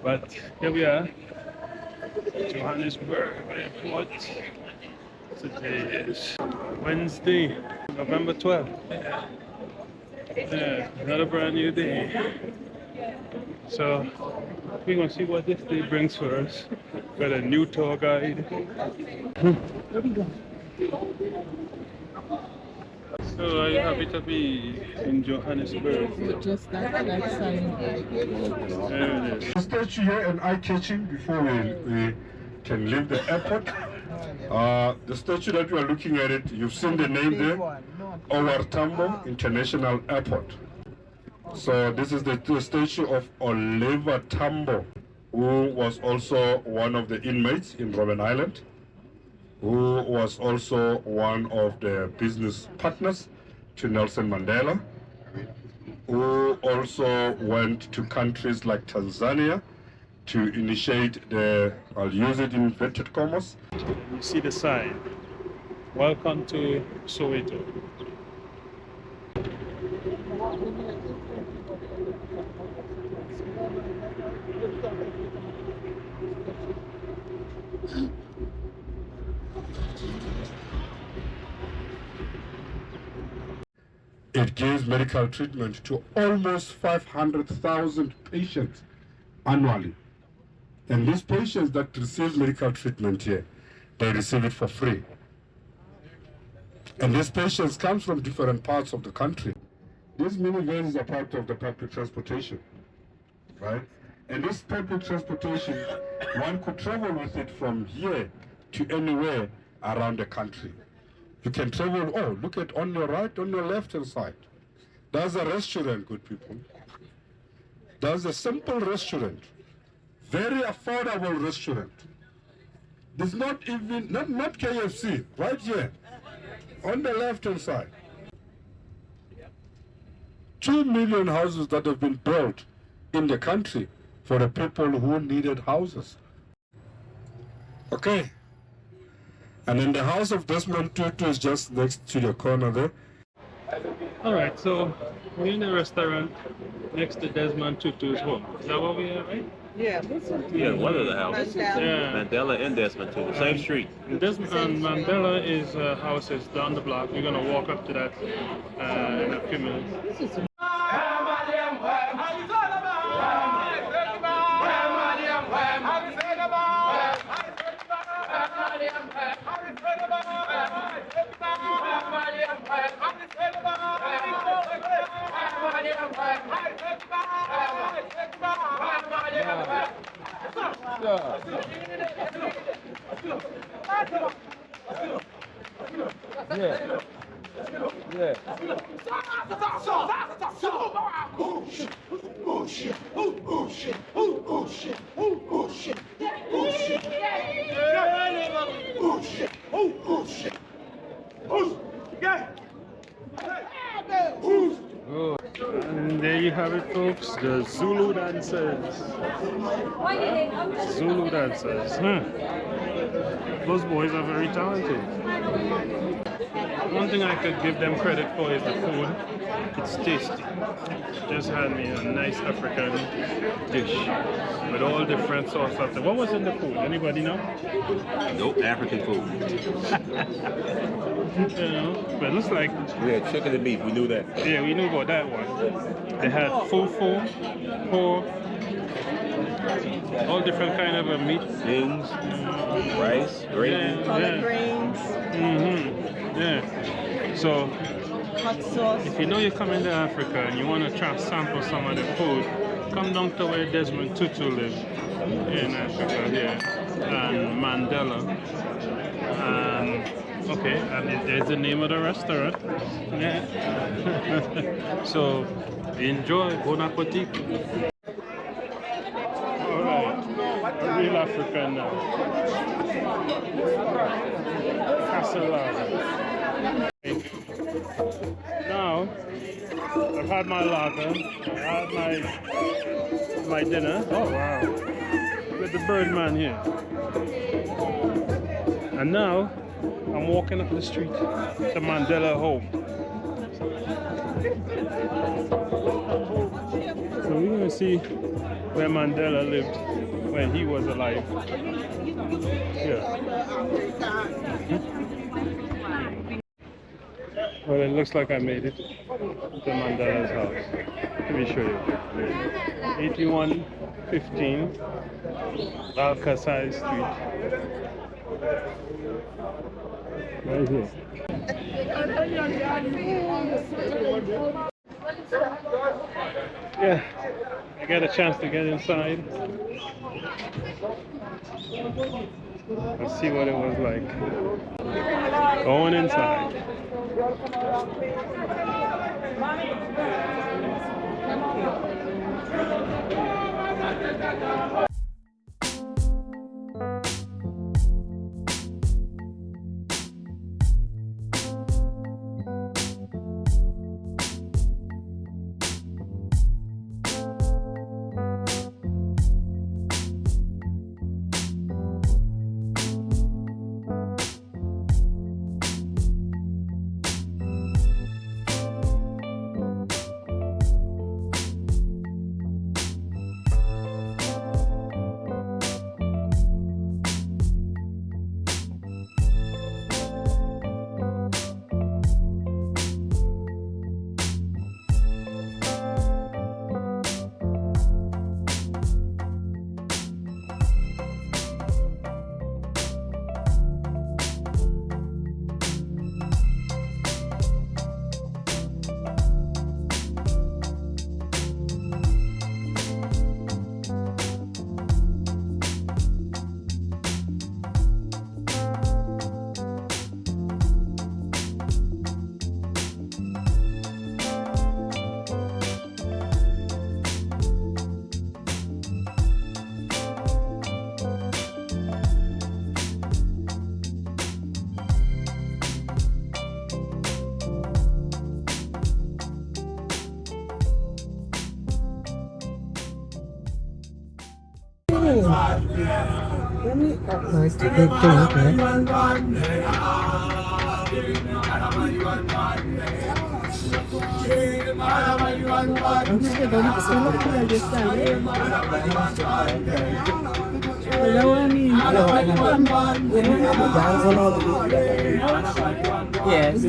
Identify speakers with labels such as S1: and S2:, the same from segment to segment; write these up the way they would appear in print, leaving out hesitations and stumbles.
S1: But here we are, Johannesburg Airport. Today is Wednesday, November 12th. Yeah, another brand new day. So we're gonna see what this day brings for us. Got a new tour guide. So are you happy to be in Johannesburg?
S2: Just that sign.
S1: There it is.
S3: The statue here and eye-catching before we can leave the airport. The statue that we are looking at it, you've seen the name there, OR Tambo International Airport. So this is the statue of Oliver Tambo, who was also one of the inmates in Robben Island, who was also one of the business partners to Nelson Mandela, who also went to countries like Tanzania to initiate the, I'll use it in inverted commas.
S1: You see the sign. Welcome to Soweto.
S3: It gives medical treatment to almost 500,000 patients annually. And these patients that receive medical treatment here, they receive it for free. And these patients come from different parts of the country. This minivan is a part of the public transportation, right? And this public transportation, one could travel with it from here to anywhere around the country. You can travel, oh, look at on your right, on your left-hand side. There's a restaurant, good people. There's a simple restaurant, very affordable restaurant. There's not even, not KFC, right here, on the left-hand side. 2 million houses that have been built in the country for the people who needed houses. Okay. And then the house of Desmond Tutu is just next to the corner there.
S1: Alright, so we're in a restaurant next to Desmond Tutu's home. Is that what we are, right?
S2: Yeah.
S4: Yeah, one of the houses.
S1: Yeah.
S4: Mandela and Desmond too, the same street.
S1: Desmond and Mandela is houses down the block. We're gonna walk up to that in a few minutes. And there you have it, folks, the Zulu dancers. Zulu dancers. Those boys are very talented. One thing I could give them credit for is the food. It's tasty. Just had me a nice African dish with all different sauce of it. What was in the food? Anybody know?
S4: Nope, African food.
S1: You know, but it looks like...
S4: We had chicken and beef, we knew that.
S1: Yeah, we knew about that one. They had fufu, pork, all different kind of meat.
S4: Beans, rice, gravy.
S2: Grains.
S1: Yeah. So,
S2: Hot sauce.
S1: if you know you're coming to Africa and you want to try sample some of the food, come down to where Desmond Tutu lives in Africa here, and Mandela. Okay, and there's the name of the restaurant. Yeah. So enjoy, bon appetit. Alright, a real African now. Cassava. Now, I've had my lager, I've had my dinner. Oh wow, with the Birdman here. And now, I'm walking up the street to Mandela home. So we're to see where Mandela lived when he was alive. Yeah. Well, it looks like I made it to Mandela's house. Let me show you. 8115 Alcazar Street. Right here. Yeah, I got a chance to get inside. Let's see what it was like. Going inside.
S2: Nice to big drink, man. Yes.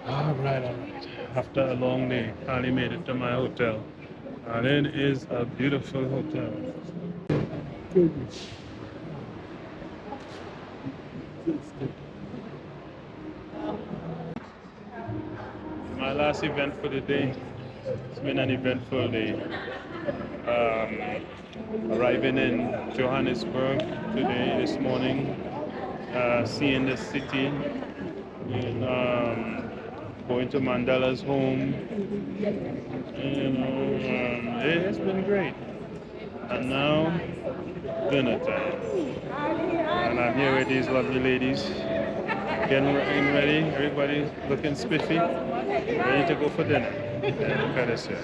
S1: All right. After a long day, finally made it to my hotel. And it is a beautiful hotel. My last event for the day. It's been an eventful day. Arriving in Johannesburg today, this morning, seeing the city, and going to Mandela's home. It's been great. And now, dinner time. And I'm here with these lovely ladies, getting ready. Everybody looking spiffy, ready to go for dinner. Yeah, look at this here.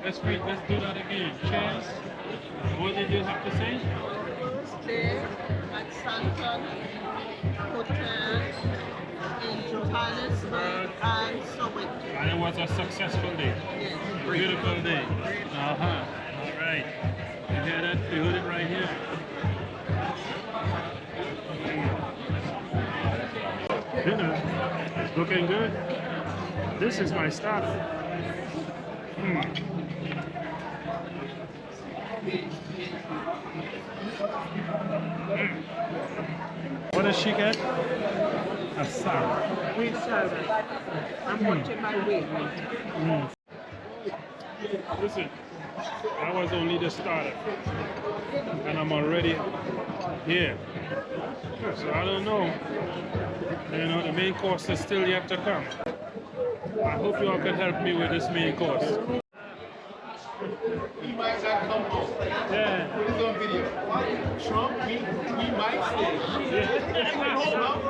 S1: Okay, let's do that again. Cheers. What did you have to say?
S2: Stay at Santon Hotel in Johannesburg and Soweto.
S1: And it was a successful day.
S2: Yes.
S1: Beautiful day. All right. You hear that? You heard it right here. Dinner is looking good. This is my starter. What does she get? A salad.
S2: With salad. I'm watching my weight.
S1: Listen, that was only the starter. And I'm already here. So I don't know. The main course is still yet to come. I hope you all can help me with this main course.
S5: He might not come home.
S1: Yeah.
S5: Put it on video. Trump, we might stay. Trump,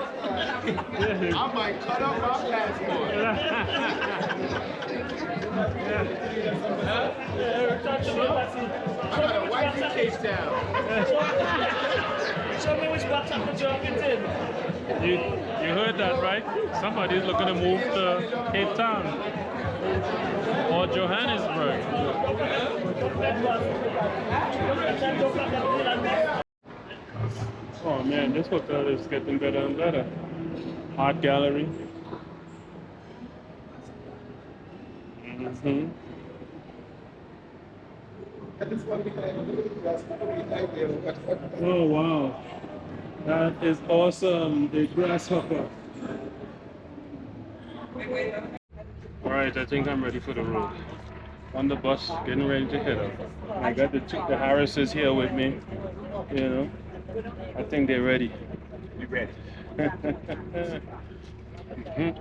S5: I might cut off our passport. I gotta wipe your case down.
S6: Show me which WhatsApp the joke it's in.
S1: You heard that, right? Somebody's looking to move to Cape Town or Johannesburg. Oh man, this hotel is getting better and better. Art gallery. Mm-hmm. Oh wow, that is awesome. The grasshopper. All right, I think I'm ready for the road. On the bus, getting ready to head up. I got the Harrises here with me. You know, I think they're ready.
S4: You ready?
S1: Mhm.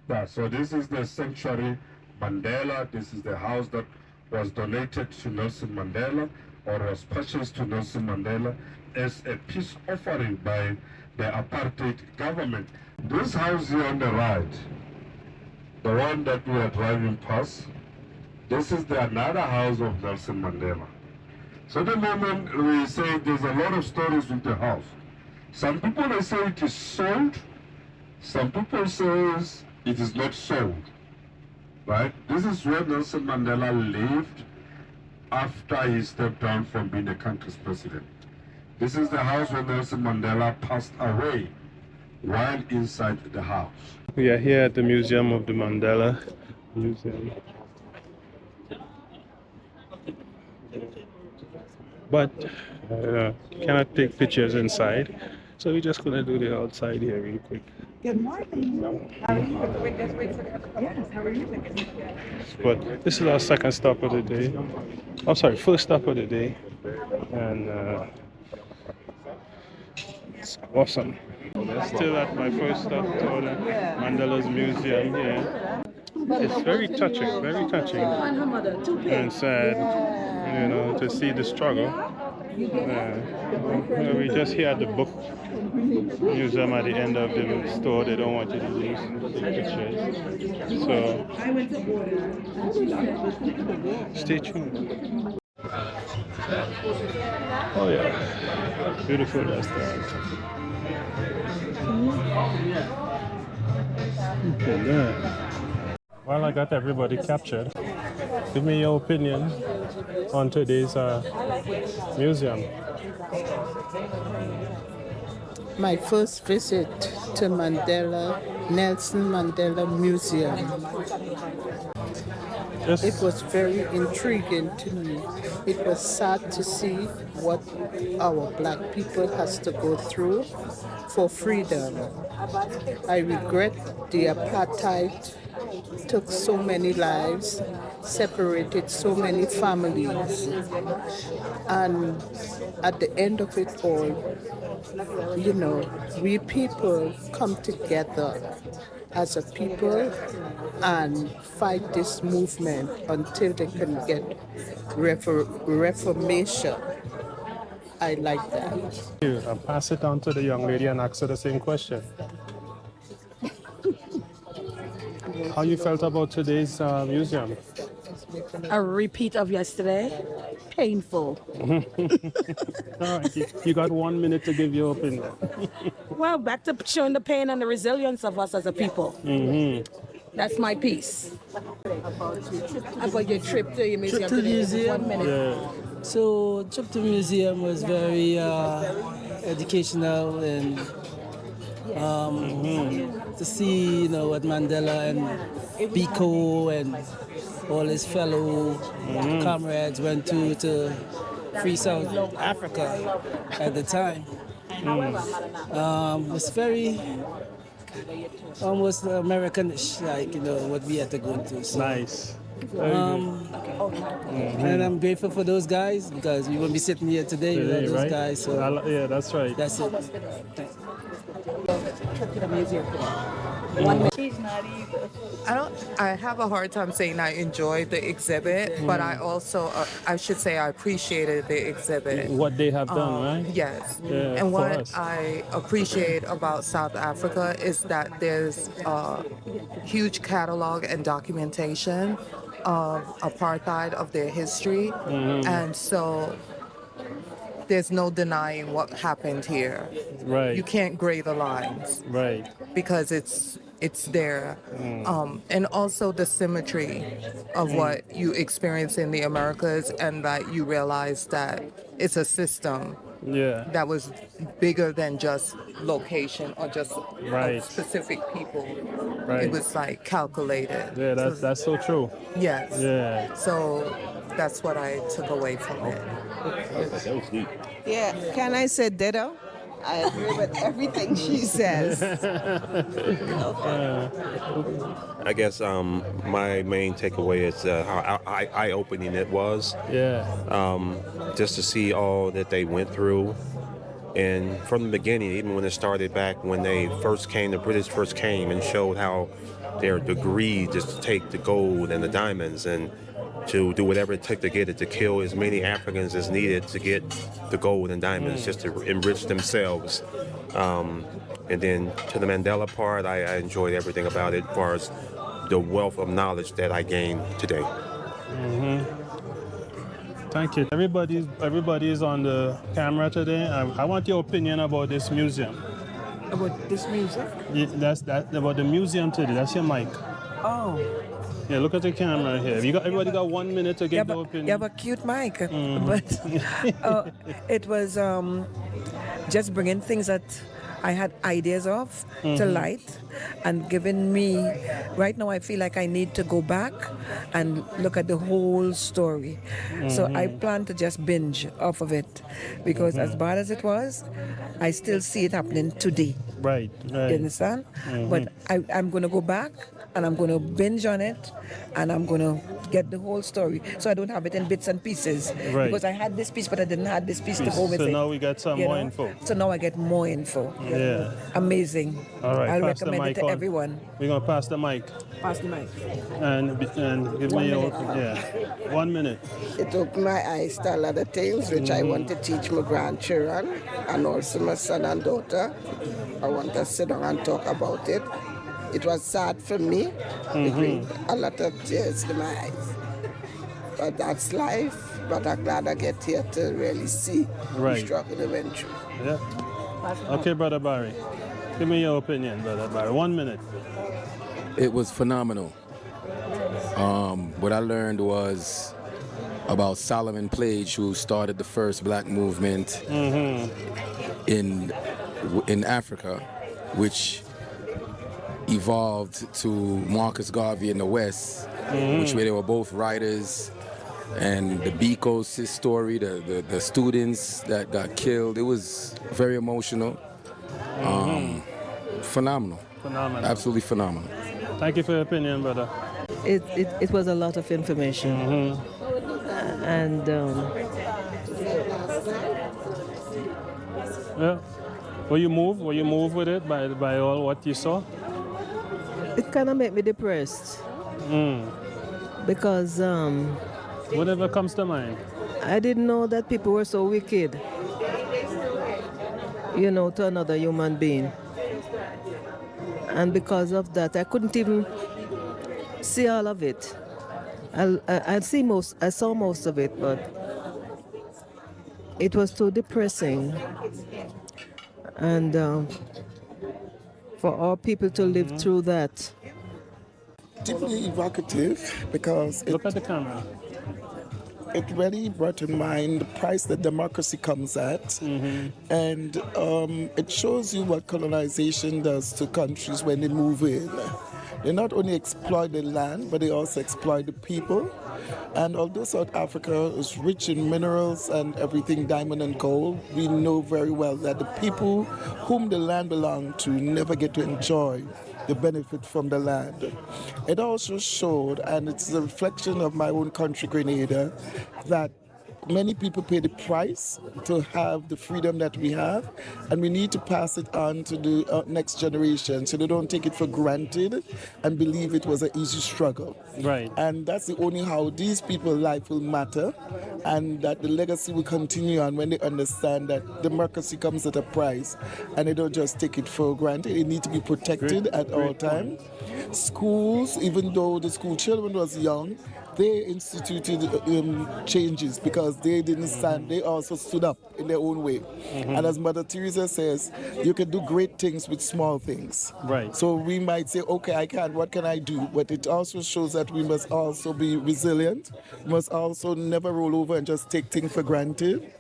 S3: Yeah, so this is the sanctuary Mandela. This is the house that was donated to Nelson Mandela, or was purchased to Nelson Mandela as a peace offering by the apartheid government. This house here on the right, the one that we are driving past, this is another house of Nelson Mandela. So the moment we say there's a lot of stories with the house. Some people they say it is sold. Some people say it is not sold. Right? This is where Nelson Mandela lived after he stepped down from being the country's president. This is the house where Nelson Mandela passed away while inside the house.
S1: We are here at the Museum of the Mandela Museum. But cannot take pictures inside, so we're just gonna do the outside here real quick.
S2: Good morning. How are you? Yes, how are you?
S1: But this is our second stop of the day. I'm sorry, first stop of the day, and it's awesome. Still at my first stop to the Mandela's Museum here. It's very touching, and sad, you know, to see the struggle. We just here at the book museum at the end of the store. They don't want you to lose pictures. So stay tuned. Oh yeah, beautiful restaurant. Okay, well, I got everybody captured. Give me your opinion on today's museum.
S2: My first visit to Nelson Mandela Museum. It was very intriguing to me. It was sad to see what our black people has to go through for freedom. I regret the apartheid took so many lives, separated so many families, and at the end of it all, you know, we people come together as a people and fight this movement until they can get reformation. I like that.
S1: I'll pass it on to the young lady and ask her the same question. How you felt about today's museum?
S7: A repeat of yesterday. Painful.
S1: All right, you got 1 minute to give your opinion.
S7: Well, back to showing the pain and the resilience of us as a people. That's my piece. About your trip to your museum.
S8: Trip to the
S7: today.
S8: museum?
S7: 1 minute.
S1: Yeah.
S8: So, trip to the museum was very educational and to see, you know, what Mandela and Biko and all his fellow comrades went to free South Africa at the time. It's very almost Americanish, like, you know, what we had to go through. So,
S1: Nice. Very good.
S8: and I'm grateful for those guys because we won't be sitting here today without those
S1: Right?
S8: guys. So
S1: Yeah, that's right.
S8: that's it.
S7: Trip to the museum today.
S9: I have a hard time saying I enjoyed the exhibit, but I also, I should say I appreciated the exhibit.
S1: What they have done, right?
S9: Yes.
S1: Yeah,
S9: And
S1: for
S9: what
S1: us.
S9: I appreciate about South Africa is that there's a huge catalog and documentation of apartheid, of their history. And so there's no denying what happened here.
S1: Right.
S9: You can't gray the lines.
S1: Right.
S9: Because it's there. And also the symmetry of what you experience in the Americas, and that you realize that it's a system
S1: Yeah.
S9: that was bigger than just location or just
S1: Right.
S9: specific people.
S1: Right.
S9: It was like calculated.
S1: Yeah, that's so true.
S9: Yes.
S1: Yeah.
S9: So that's what I took away from it.
S4: That was deep.
S10: Yeah, can I say ditto? I agree with everything she says.
S4: I guess my main takeaway is how eye-opening it was.
S1: Yeah.
S4: Just to see all that they went through. And from the beginning, even when it started back when they first came, the British first came and showed how their degree just to take the gold and the diamonds and to do whatever it took to get it, to kill as many Africans as needed to get the gold and diamonds, just to enrich themselves. And then to the Mandela part, I enjoyed everything about it as far as the wealth of knowledge that I gained today.
S1: Thank you. Everybody is on the camera today. I want your opinion about this museum.
S10: About this music?
S1: Yeah, that's about the museum today. That's your mic.
S10: Oh.
S1: Yeah, look at the camera here. Everybody got 1 minute to give their opinion.
S10: You have a cute mic, but it was just bringing things that I had ideas of to light and giving me, right now I feel like I need to go back and look at the whole story. So I plan to just binge off of it because as bad as it was, I still see it happening today.
S1: Right.
S10: You understand? But I'm going to go back and I'm going to binge on it and I'm going to get the whole story so I don't have it in bits and pieces.
S1: Right.
S10: Because I had this piece but I didn't have this piece to go with
S1: so
S10: it.
S1: So now we got some
S10: you
S1: more
S10: know?
S1: info.
S10: So now I get more info.
S1: Yeah.
S10: Amazing.
S1: All right.
S10: I'll
S1: pass the
S10: recommend it
S1: mic
S10: to
S1: on.
S10: everyone.
S1: We're going to pass the mic.
S10: Pass the mic.
S1: And give me your opinion. Yeah. 1 minute.
S11: It opened my eyes to a lot of things which I want to teach my grandchildren and also my son and daughter. I want to sit down and talk about it. It was sad for me. It brings a lot of tears to my eyes. But that's life. But I'm glad I get here to really see the struggle eventually.
S1: Yeah. Okay, Brother Barry. Give me your opinion, Brother Barry. 1 minute.
S12: It was phenomenal. What I learned was about Solomon Page, who started the first black movement in Africa, which evolved to Marcus Garvey in the West, which way they were both writers, and the Biko's his story, the students that got killed. It was very emotional. Phenomenal.
S1: Phenomenal.
S12: Absolutely phenomenal.
S1: Thank you for your opinion, brother.
S10: It was a lot of information. And
S1: yeah. Were you moved with it by all what you saw?
S10: it kind of made me depressed. Because
S1: whatever comes to mind.
S10: I didn't know that people were so wicked, you know, to another human being. And because of that, I couldn't even see all of it. I saw most of it, but it was too depressing. And for all people to live through that.
S11: Deeply evocative because
S1: look at the camera.
S11: It really brought in mind the price that democracy comes at, and it shows you what colonization does to countries when they move in. They not only exploit the land, but they also exploit the people. And although South Africa is rich in minerals and everything, diamond and gold, we know very well that the people whom the land belonged to never get to enjoy the benefit from the land. It also showed, and it's a reflection of my own country, Grenada, that many people pay the price to have the freedom that we have, and we need to pass it on to the next generation so they don't take it for granted and believe it was an easy struggle.
S1: Right.
S11: And that's the only how these people's life will matter, and that the legacy will continue on when they understand that democracy comes at a price and they don't just take it for granted. It needs to be protected at all times. Schools, even though the school children was young, they instituted changes because they didn't stand, they also stood up in their own way. And as Mother Teresa says, you can do great things with small things.
S1: Right.
S11: So we might say, okay, I can't, what can I do? But it also shows that we must also be resilient. We must also never roll over and just take things for granted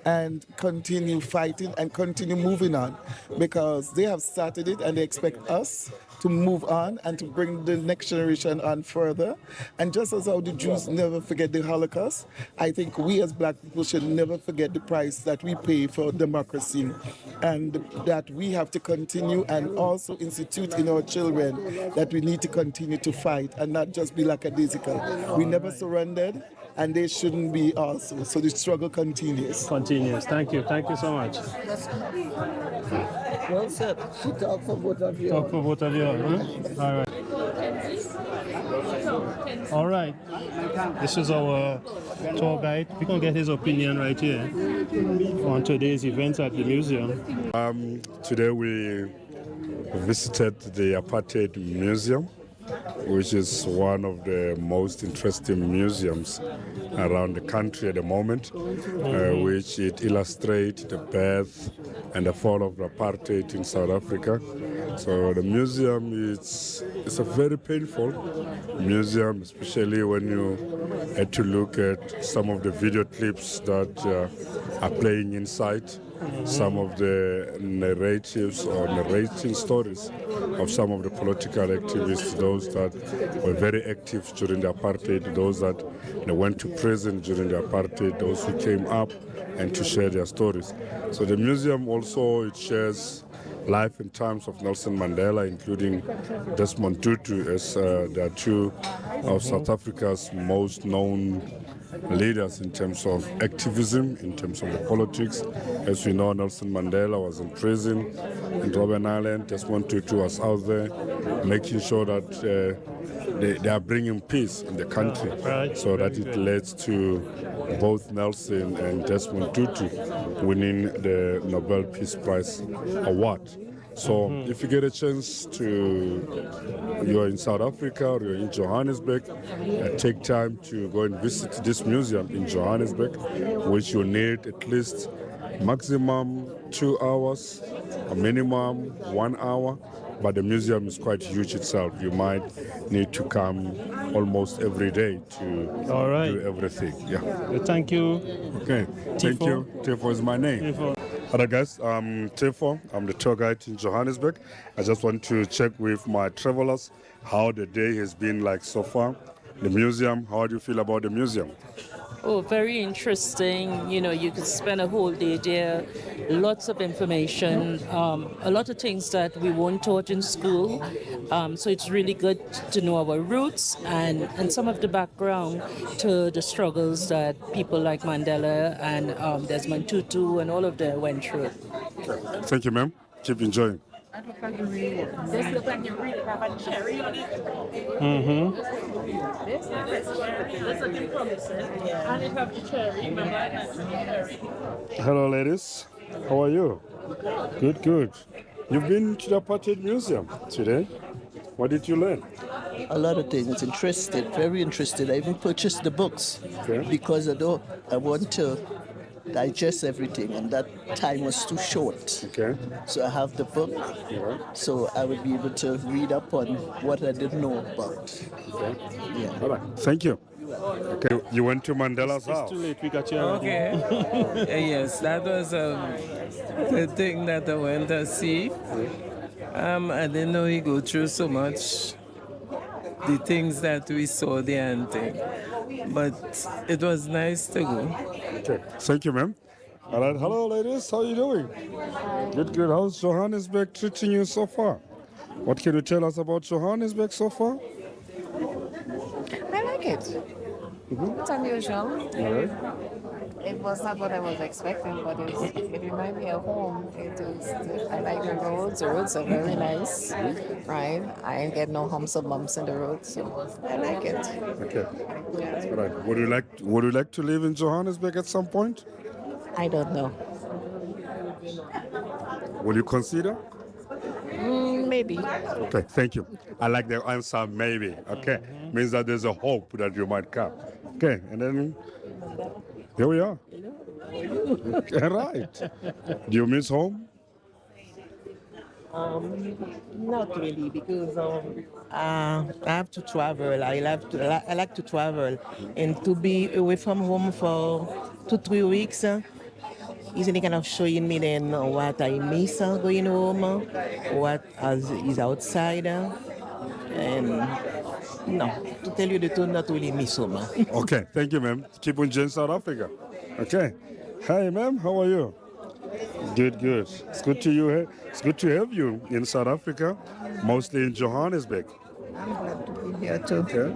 S11: and continue fighting and continue moving on, because they have started it and they expect us to move on and to bring the next generation on further. And just as how the Jews never forget the Holocaust, I think we as black people should never forget the price that we pay for democracy, and that we have to continue and also institute in our children that we need to continue to fight and not just be lackadaisical. We never surrendered, and they shouldn't be also. So the struggle continues.
S1: Continues. Thank you. Thank you so much.
S2: Well said. She talked for both of you.
S1: Talk for both of you. Huh? All right. All right. This is our tour guide. We're going to get his opinion right here on today's event at the museum.
S3: Today we visited the Apartheid Museum, which is one of the most interesting museums around the country at the moment, which it illustrates the birth and the fall of apartheid in South Africa. So the museum it's a very painful museum, especially when you had to look at some of the video clips that are playing inside. Some of the narratives or narrating stories of some of the political activists, those that were very active during the apartheid, those that they went to prison during the apartheid, those who came up and to share their stories. So the museum also, it shares life and times of Nelson Mandela, including Desmond Tutu, as they are two of South Africa's most known leaders in terms of activism, in terms of the politics. As we know, Nelson Mandela was in prison in Robben Island. Desmond Tutu was out there making sure that they are bringing peace in the country, so that it leads to both Nelson and Desmond Tutu winning the Nobel Peace Prize award. So if you get a chance you're in South Africa or you're in Johannesburg, take time to go and visit this museum in Johannesburg, which you need at least maximum 2 hours, a minimum 1 hour. But the museum is quite huge itself. You might need to come almost every day to do everything. Yeah.
S1: Thank you.
S3: Okay. Thank you. Tefo is my name. Hello guys, I'm Tefo. I'm the tour guide in Johannesburg. I just want to check with my travelers how the day has been like so far. The museum, how do you feel about the museum?
S13: Oh, very interesting. You know, you could spend a whole day there. Lots of information, a lot of things that we weren't taught in school. So it's really good to know our roots and some of the background to the struggles that people like Mandela and Desmond Tutu and all of them went through.
S3: Thank you, ma'am. Keep enjoying.
S13: This looks like you really have a cherry on it. This looking promising. And it have the cherry.
S3: Hello, ladies. How are you? Good, good. You've been to the Apartheid Museum today. What did you learn?
S14: A lot of things. Interested, very interested. I even purchased the books because I want to digest everything, and that time was too short.
S3: Okay.
S14: So I have the book, so I would be able to read up on what I didn't know about.
S3: Okay.
S14: Yeah.
S3: All right. Thank you. Okay. You went to Mandela's house.
S1: It's too late. We got you.
S15: Okay. Yes, that was the thing that I went to see. I didn't know he go through so much. The things that we saw there and thing. But it was nice to go.
S3: Okay. Thank you, ma'am. All right. Hello, ladies. How are you doing? Good, good. How's Johannesburg treating you so far? What can you tell us about Johannesburg so far?
S16: I like it. It's unusual.
S3: All right.
S16: It was not what I was expecting, but it reminded me of home. I like the roads. The roads are very nice, right? I ain't get no humps or bumps in the road, so I like it.
S3: Okay. All right. Would you like to live in Johannesburg at some point?
S16: I don't know.
S3: Will you consider?
S16: Maybe.
S3: Okay, thank you. I like the answer maybe. Okay. Means that there's a hope that you might come. Okay, and then here we are. All right. Do you miss home?
S17: Not really, because I have to travel. I like to travel, and to be away from home for 2-3 weeks is any kind of showing me then what I miss going home, is outside, and no, to tell you the truth, not really miss home.
S3: Okay, thank you, ma'am. Keep on in South Africa. Okay. Hi, ma'am. How are you? Good, good. It's good to you. It's good to have you in South Africa, mostly in Johannesburg.
S18: I'm glad to be here too.
S3: Okay.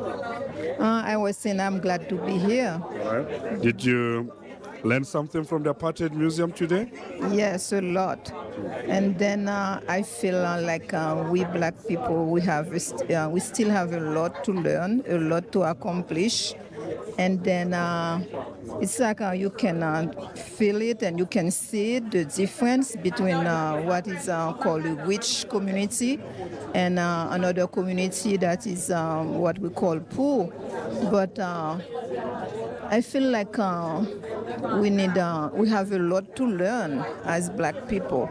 S18: I was saying I'm glad to be here.
S3: All right. Did you learn something from the Apartheid Museum today?
S18: Yes, a lot. And then I feel like we black people, we still have a lot to learn, a lot to accomplish. And then it's like you can feel it and you can see the difference between what is called a rich community and another community that is what we call poor. But I feel like we have a lot to learn as black people.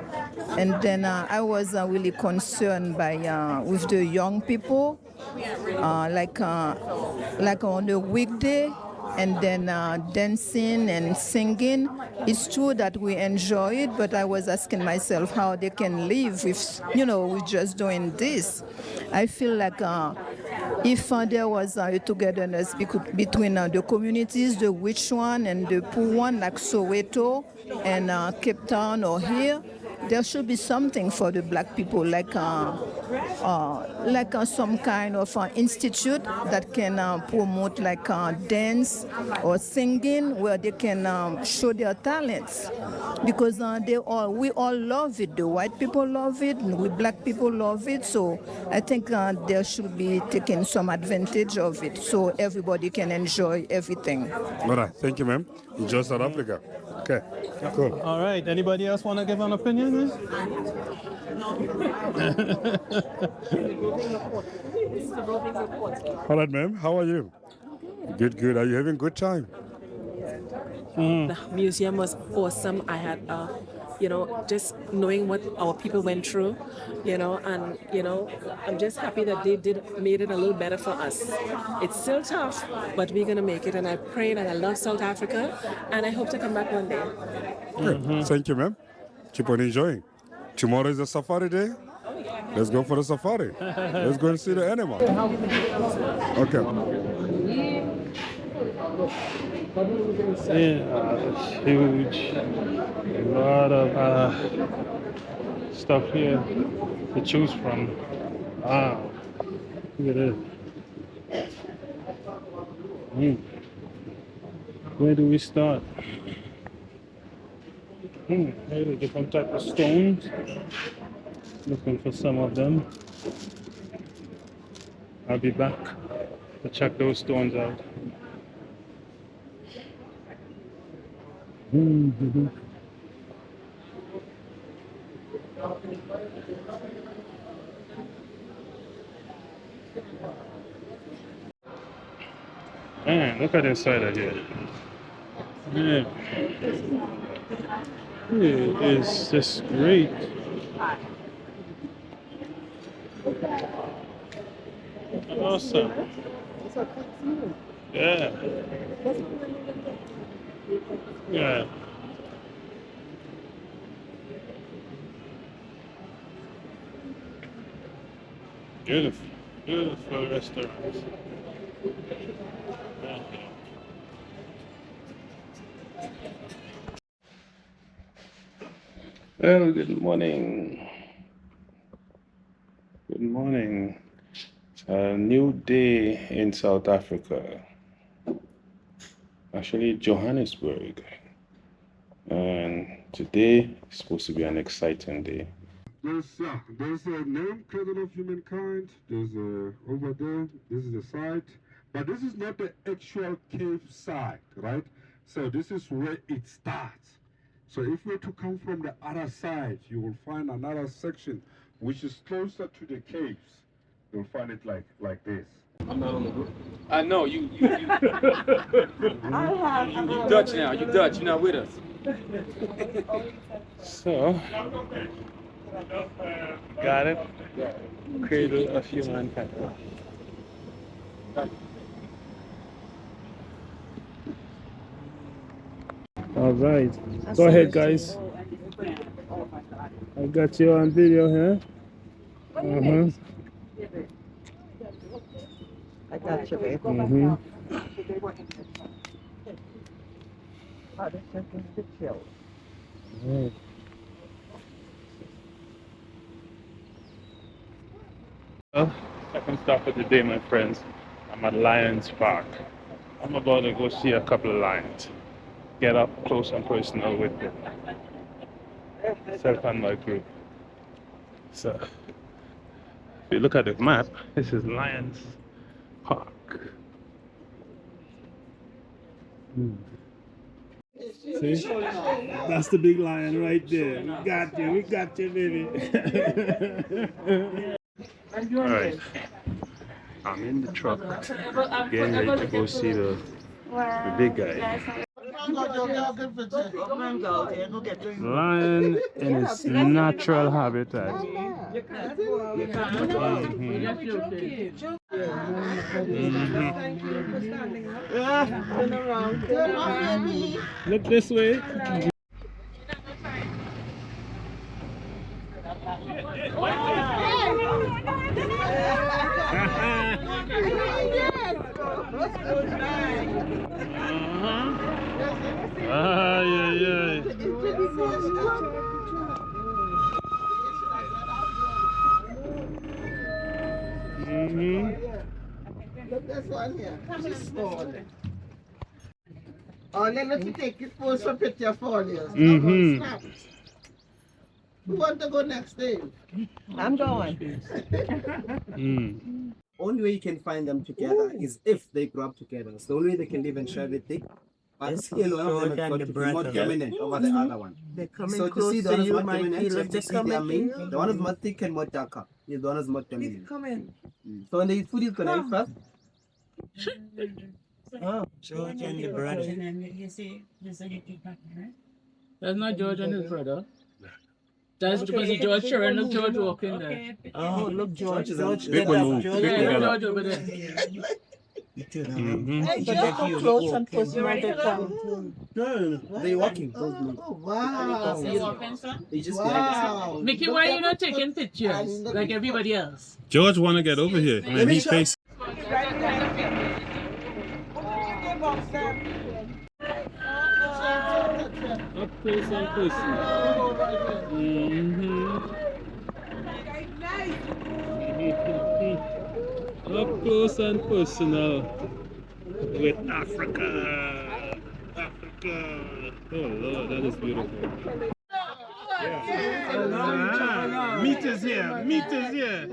S18: And then I was really concerned by with the young people, like on the weekday, and then dancing and singing. It's true that we enjoy it, but I was asking myself how they can live with just doing this. I feel like if there was a togetherness between the communities, the rich one and the poor one, like Soweto and Cape Town or here, there should be something for the black people, like some kind of institute that can promote like dance or singing, where they can show their talents, because we all love it. The white people love it, and we black people love it. So I think there should be taken some advantage of it, so everybody can enjoy everything.
S3: All right. Thank you, ma'am. Enjoy South Africa. Okay. Cool.
S1: All right. Anybody else want to give an opinion?
S3: All right, ma'am. How are you? Good, good. Are you having a good time?
S19: The museum was awesome. I had, just knowing what our people went through, and I'm just happy that they made it a little better for us. It's still tough, but we're gonna make it. And I pray that I love South Africa, and I hope to come back one day.
S3: Good. Thank you, ma'am. Keep on enjoying. Tomorrow is a safari day. Let's go for the safari. Let's go and see the animal. Okay.
S1: Yeah, it's huge. A lot of stuff here to choose from. Wow. Look at this. Where do we start? Here are different type of stones. Looking for some of them. I'll be back to check those stones out. Man, look at inside of here. Yeah. It is just great. Awesome. Yeah. Yeah. Beautiful, beautiful restaurants. Well, good morning. Good morning. A new day in South Africa. Actually, Johannesburg. And today is supposed to be an exciting day.
S3: There's a name, Cradle of Humankind. There's over there. This is the site, but this is not the actual cave site, right? So this is where it starts. So if you were to come from the other side, you will find another section which is closer to the caves. You'll find it like this.
S20: I'm not on the group. I know you. You Dutch now. You Dutch. You're not with us.
S1: So, got it? Cradle of Humankind. All right. Go ahead, guys. I got you on video here.
S17: I got you, babe.
S1: Right. Well, second stop of the day, my friends. I'm at Lions Park. I'm about to go see a couple of lions. Get up close and personal with them. Myself and my group. So, if you look at the map, this is Lions Park. See? That's the big lion right there. We got you, baby. Alright. I'm in the truck, getting ready to go see the big guy. Lion in its natural habitat. Look this way.
S17: Look this one here. She's small. Oh, let me take it for some picture for you. Snap. Who want to go next, Dave? I'm going.
S21: Only way you can find them together is if they grow up together. It's the only way they can live and share everything. But still, one of them has got to be more dominant over the other one. So to see the one who's more dominant, you have to see their mate. The one who's more thick and more darker is the one who's more dominant. So when the food is going to eat first.
S22: Oh, George and the brother. That's not George and his brother. That's because George Sharon, look George walking there.
S17: Oh, look George.
S21: George
S22: George over there.
S17: Hey, just come close and push him on the tongue.
S21: No. They're walking.
S17: Oh, wow.
S21: They just
S17: wow.
S22: Mickey, why are you not taking pictures like everybody else?
S1: George want to get over here. I mean, he's facing. Up close and personal. Up close and personal with Africa. Africa. Oh Lord, that is beautiful. Yeah. Meat is here. Meat is here.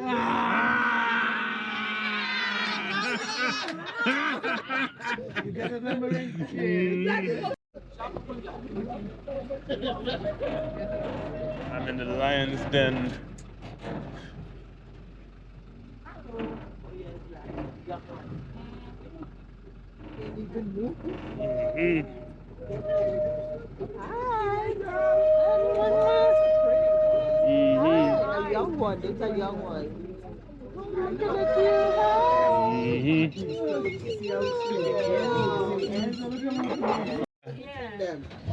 S1: I'm in the lion's den.
S17: A young one. It's a young one.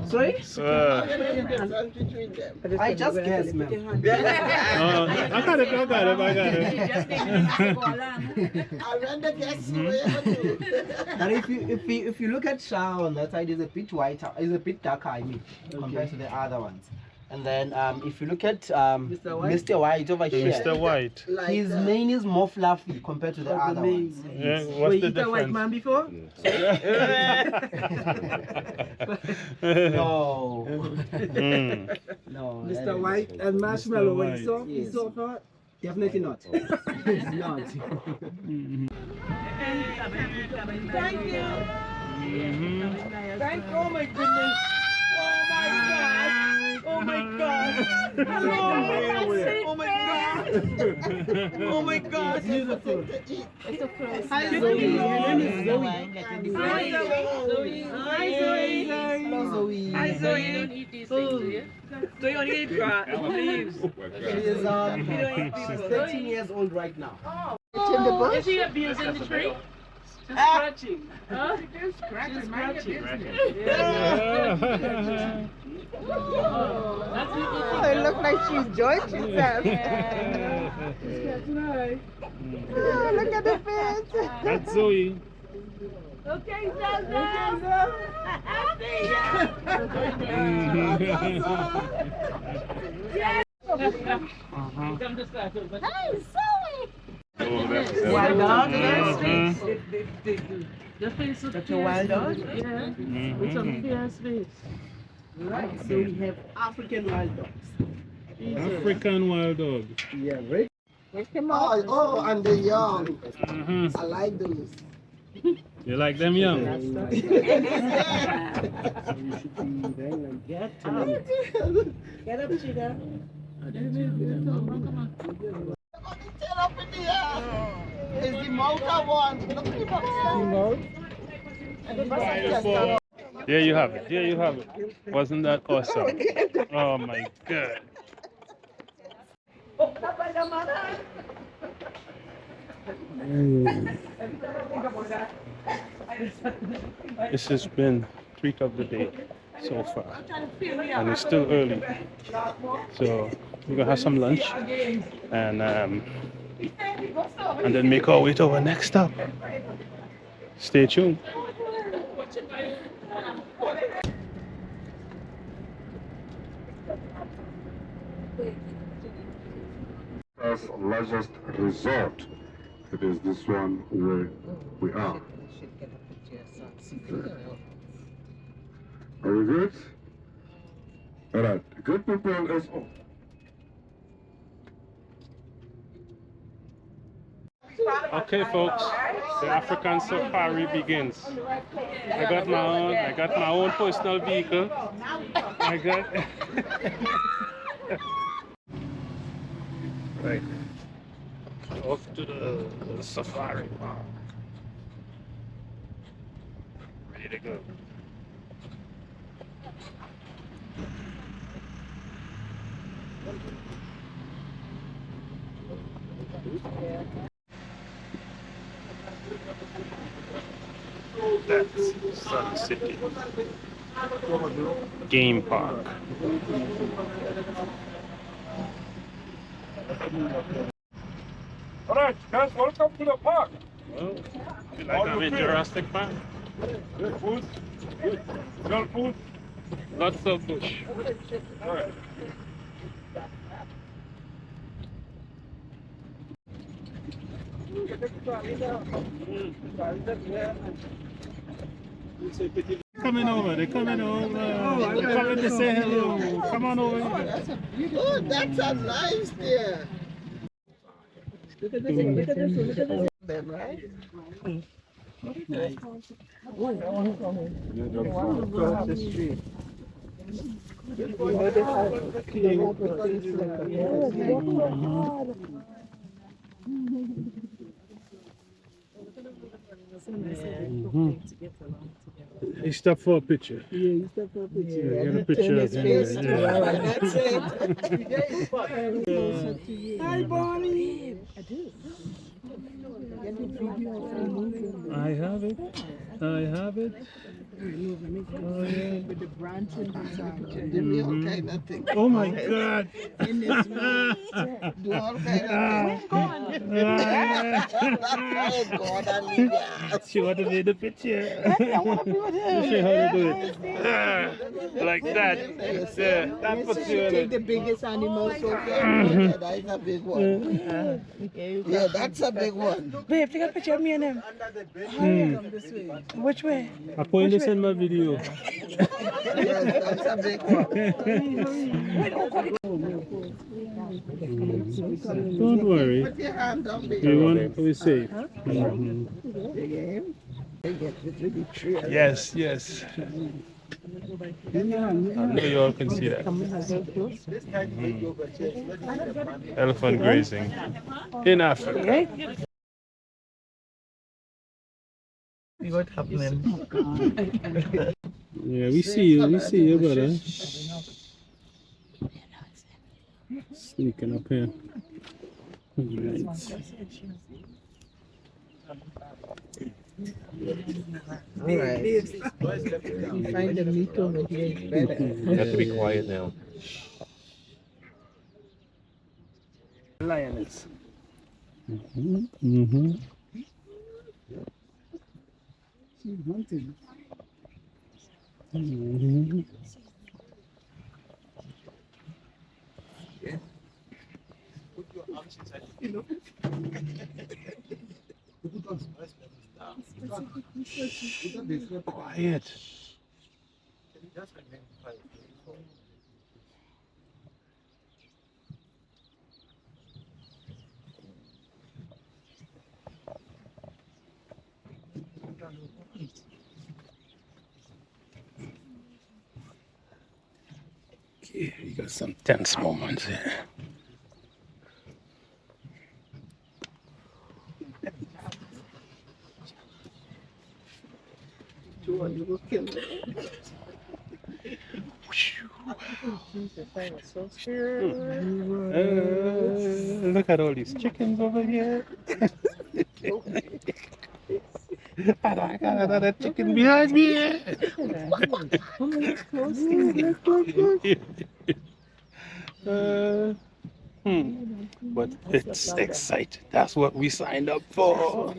S21: Sorry?
S17: I just guessed, ma'am.
S1: I got it.
S17: I ran the guess
S21: And if you look at Shah on that side, is a bit whiter, is a bit darker, I mean, compared to the other ones. And then if you look at Mr. White over here,
S1: Mr. White.
S21: his mane is more fluffy compared to the other ones.
S1: Yeah, what's the difference?
S21: White man before? No. No.
S5: Mr. White and Marshmallow, when
S21: White.
S5: you saw her, definitely not. It's not.
S6: Thank you. Thank you. Oh my goodness. Oh my God. Hello. Oh my God. Oh my God. Beautiful. Hi Zoe. Her name is Zoe. Hi Zoe. Hi Zoe. Hello Zoe. Hi Zoe. You don't eat these things, do you?
S5: So you only eat leaves.
S21: She's 13 years old right now.
S6: Oh, is he abusing the tree?
S5: She's scratching.
S6: Huh?
S5: She's scratching.
S6: She's scratching.
S5: Oh, it looks like she's enjoying herself. Oh, look at the face.
S1: That's Zoe.
S6: Okay, Zaza. Come to start. Hey, Zoe.
S5: Wild dog?
S6: The face of
S5: That's a wild dog?
S6: Yeah, with some fierce face.
S5: Right, so we have African wild dogs.
S1: African wild dog.
S5: Yeah, right? Oh, and the young. I like those.
S1: You like them young?
S5: Get up, Chica. It's the mocha one.
S1: There you have it. There you have it. Wasn't that awesome? Oh my God. This has been treat of the day so far, and it's still early, so we're gonna have some lunch and then make our way to our next stop. Stay tuned.
S3: As largest resort, it is this one where we are. Are we good? All right, good people.
S1: Okay, folks, the African safari begins. I got my own personal vehicle. I got right. Off to the safari. Wow. Ready to go. That's Sun City Game Park.
S3: Alright, guys, welcome to the park.
S1: Well, you like I'm in Jurassic Park?
S3: Good food. Good. Good food.
S1: Lots of bush.
S3: Alright.
S1: Coming over, they're coming over. They're coming to say hello. Come on over here.
S5: Oh, that's a nice there. Look at this one, look at this one, look at this one. Them, right? Nice. Across the street.
S1: He stopped for a picture.
S5: Yeah, you step for a picture.
S1: Yeah, get a picture of him.
S5: All right, that's it. Hi, Bonnie. I do.
S1: I have it. I have it.
S5: With the branches and they do all kind of things.
S1: Oh my God.
S5: In this room, do all kind of things. Oh God, Olivia.
S1: She want to make the picture.
S5: I want to be with him.
S1: Show you how to do it. Like that. Yeah, that puts you in
S5: Take
S1: it.
S5: the biggest animal so far. Yeah, that's a big one. Yeah, that's a big one.
S6: Babe, take a picture of me and him. Which way?
S1: I'm going to send my video.
S5: That's a big
S1: Don't worry.
S5: Put your hand down, baby.
S1: We want to be safe. Yes, yes. I know you all can see that. Elephant grazing in Africa.
S17: What happening?
S1: Yeah, we see you, brother. Sneaking up here. Right.
S5: Alright. Find the meat over here is better.
S4: You have to be quiet now.
S1: Lioness. Mm-hmm. She's hunting. Mm-hmm. Quiet. Okay, you got some tense moments here.
S5: You will kill me.
S1: Look at all these chickens over here. And I got another chicken behind me. But it's exciting. That's what we signed up for.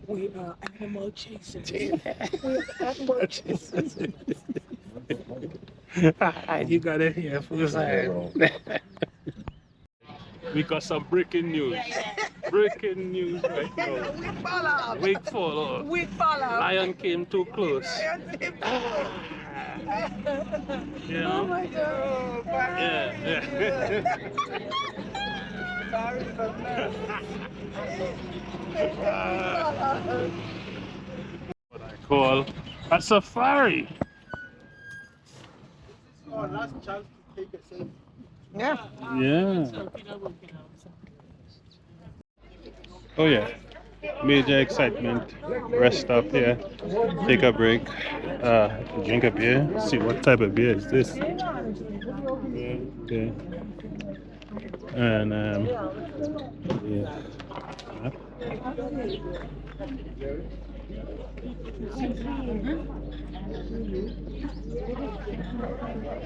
S6: We are animal chasers.
S1: Animal chasers. Alright, you got it here for the side. We got some breaking news. Breaking news right now. Wig fall off.
S6: Wig fall off.
S1: Lion came too close. You know?
S6: Oh my God.
S1: Yeah. What I call a safari.
S5: Oh, last chance to take a selfie.
S6: Yeah.
S1: Yeah. Oh yeah. Major excitement. Rest up here. Take a break. Drink a beer. See what type of beer is this. Okay. And yeah.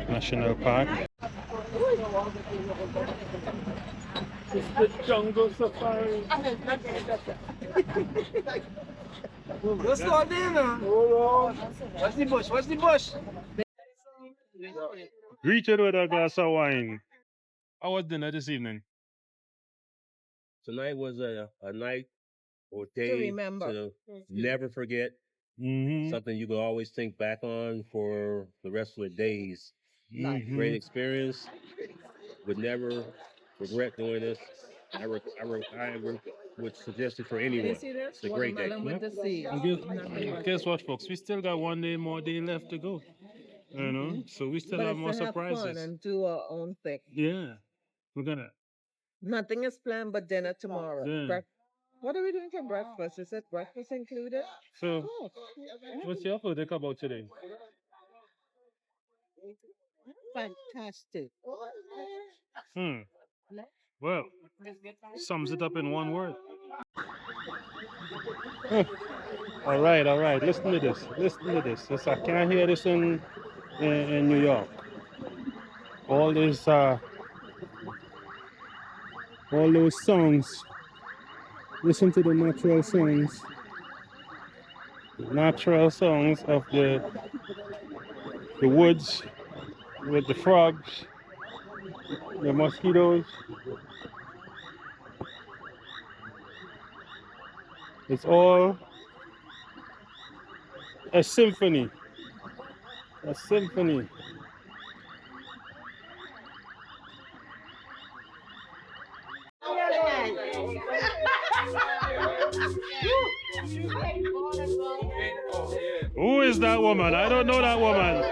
S1: National Park. It's the jungle safari.
S6: What's going on? What's the bush? What's the bush?
S1: Greeted with a glass of wine. How was dinner this evening?
S7: Tonight was a night or day
S6: remember.
S7: to never forget. Something you could always think back on for the rest of the days. Great experience. Would never regret doing this. I would suggest it for anyone. It's a great day.
S1: And guess what, folks? We still got one more day left to go. You know, so we still have more surprises.
S6: Fun and do our own thing.
S1: Yeah, we're gonna.
S6: Nothing is planned but dinner tomorrow.
S1: Yeah.
S6: What are we doing for breakfast? Is it breakfast included?
S1: So, what's your food think about today?
S5: Fantastic.
S1: Well, sums it up in one word. All right, all right. Listen to this. Listen to this. I can't hear this in New York. All these all those songs. Listen to the natural songs of the woods with the frogs, the mosquitoes. It's all a symphony. A symphony. Who is that woman? I don't know that woman.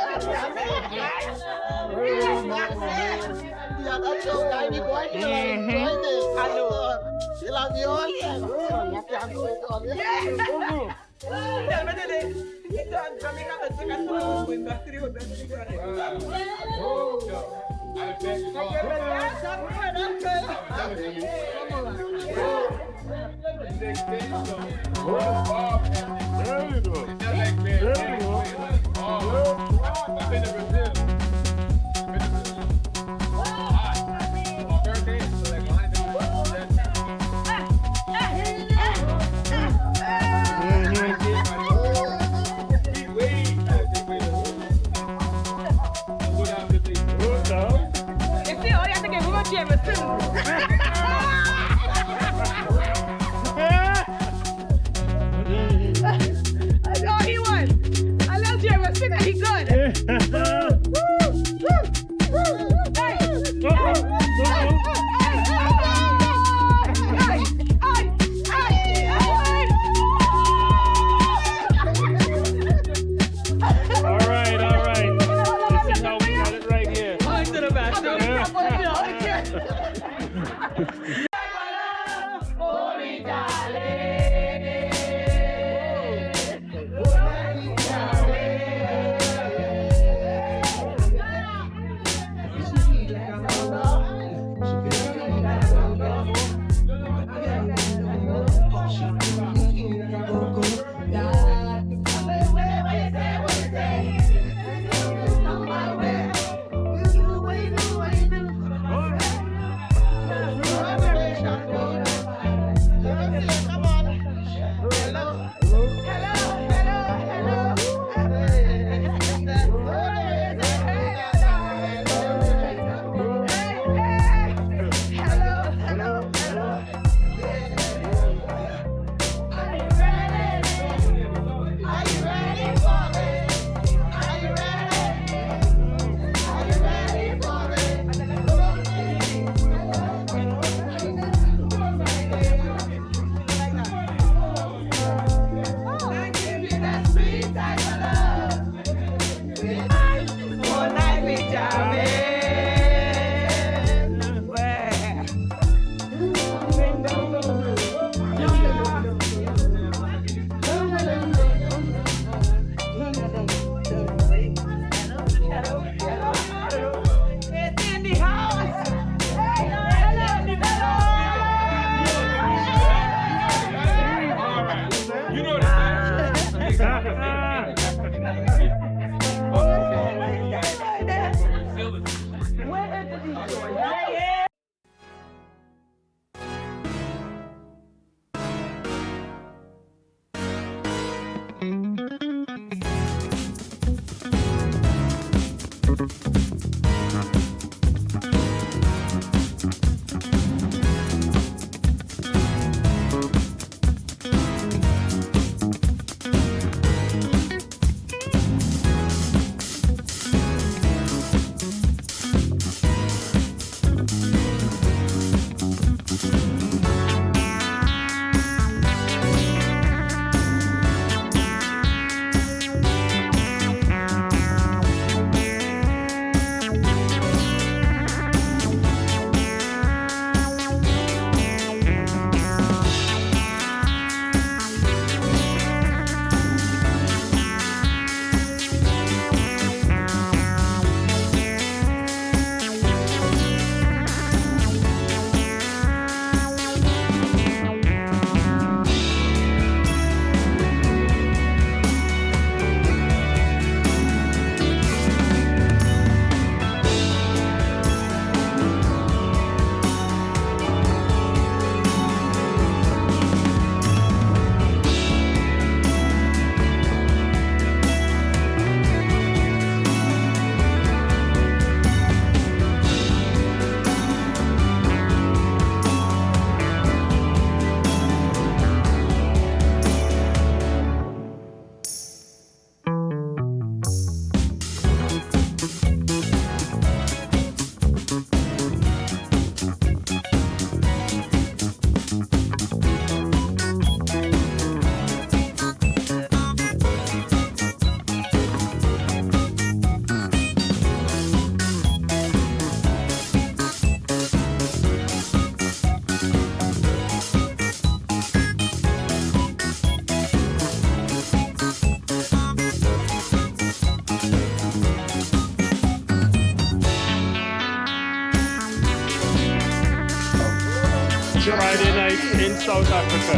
S1: in South Africa.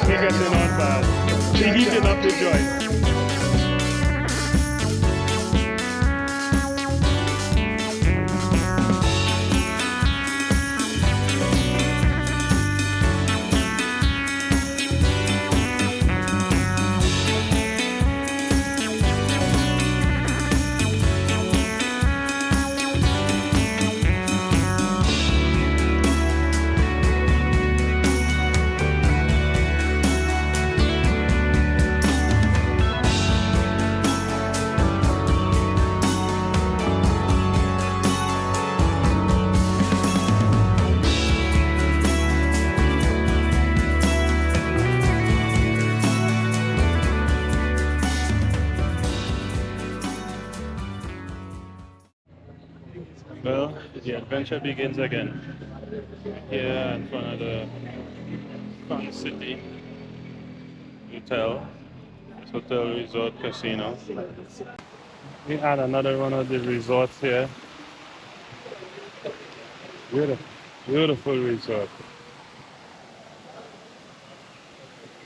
S1: He getting on bad. He heating up the joint. Well, the adventure begins again. Here in front of the Fun City Hotel. It's Hotel Resort Casino. We had another one of the resorts here. Beautiful, beautiful resort.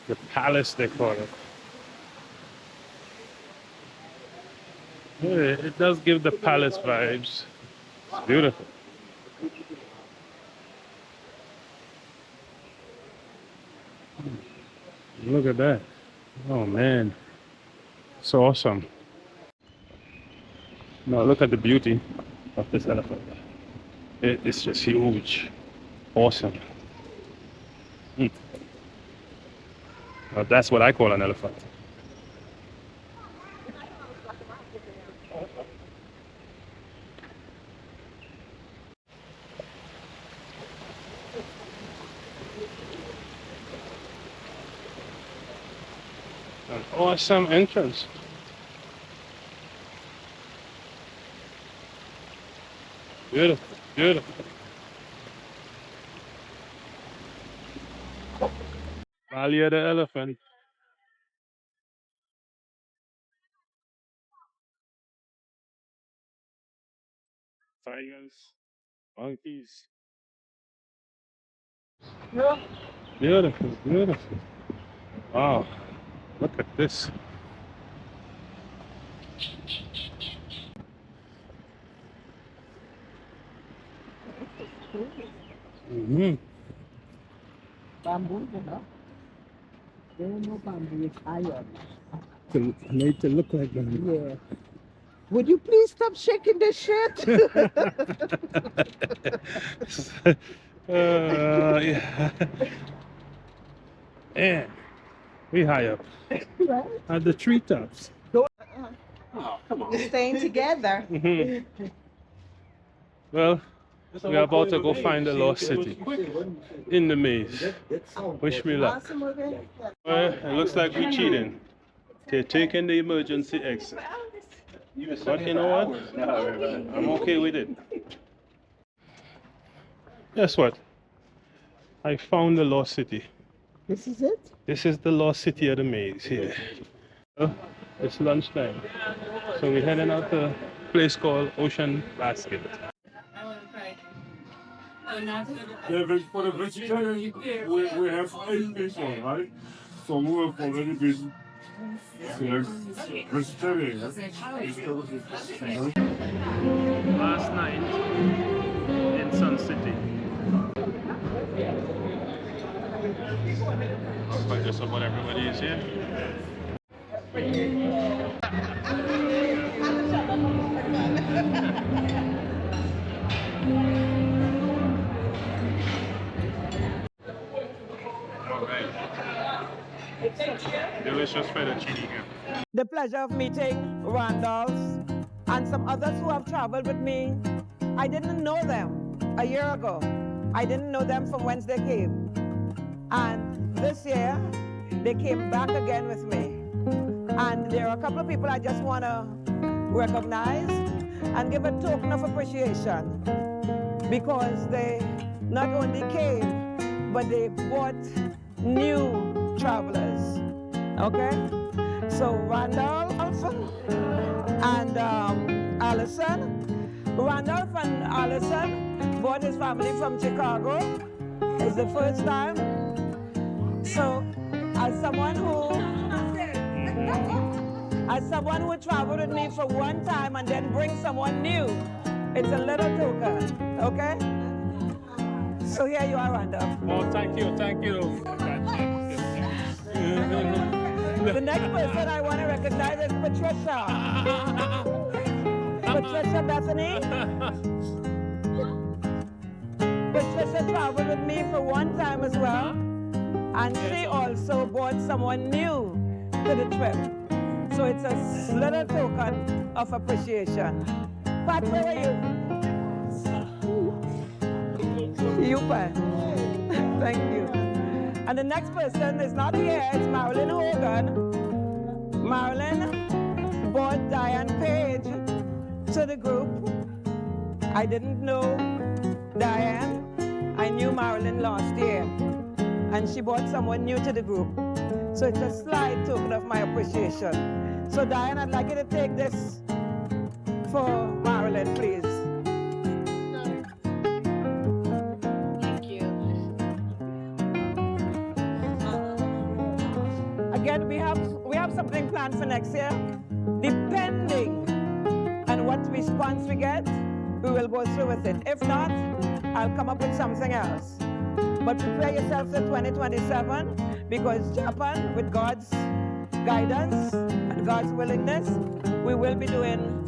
S1: The Palace, they call it. Yeah, it does give the Palace vibes. It's beautiful. Look at that. Oh man. It's awesome. Now look at the beauty of this elephant. It's just huge. Awesome. Now that's what I call an elephant. An awesome entrance. Beautiful, beautiful. Valley of the Elephant. Tigers, monkeys. Yeah. Beautiful, beautiful. Wow, look at this. Mm-hmm.
S5: Bamboo, you know? There is no bamboo, it's iron.
S1: Made to look like them.
S5: Yeah. Would you please stop shaking the shit?
S1: Yeah. And we high up
S5: Right?
S1: at the treetops.
S5: Oh, come on. You're staying together.
S1: Mm-hmm. Well, we're about to go find the lost city in the maze. Wish me luck. Well, it looks like we're cheating. They're taking the emergency exit. But you know what? I'm okay with it. Guess what? I found the lost city.
S5: This is it?
S1: This is the lost city of the maze here. Well, it's lunchtime. So we're heading out to a place called Ocean Basket.
S3: For the vegetarian, we have 8 people, right? So we have already been vegetarian.
S1: Last night in Sun City. Looks like just about everybody is here. Delicious fettuccine here.
S10: The pleasure of meeting Randolph and some others who have traveled with me. I didn't know them a year ago. I didn't know them from whence they came. And this year, they came back again with me. And there are a couple of people I just want to recognize and give a token of appreciation, because they not only came, but they brought new travelers. Okay? So Randolph and Allison. Randolph and Allison brought his family from Chicago. It's the first time
S8: So, as someone who traveled with me for one time and then bring someone new, it's a little token, okay? So here you are, Randolph.
S1: Oh, thank you.
S8: The next person I want to recognize is Patricia. Patricia Bethany. Patricia traveled with me for one time as well, and she also brought someone new to the trip. So it's a little token of appreciation. Pat, where are you? You, Pat. Thank you. And the next person is not here, it's Marilyn Hogan. Marilyn brought Diane Page to the group. I didn't know Diane. I knew Marilyn last year. And she brought someone new to the group. So it's a slight token of my appreciation. So Diane, I'd like you to take this for Marilyn, please. Again, we have something planned for next year. Depending on what response we get, we will go through with it. If not, I'll come up with something else. But prepare yourself for 2027, because Japan, with God's guidance and God's willingness, we will be doing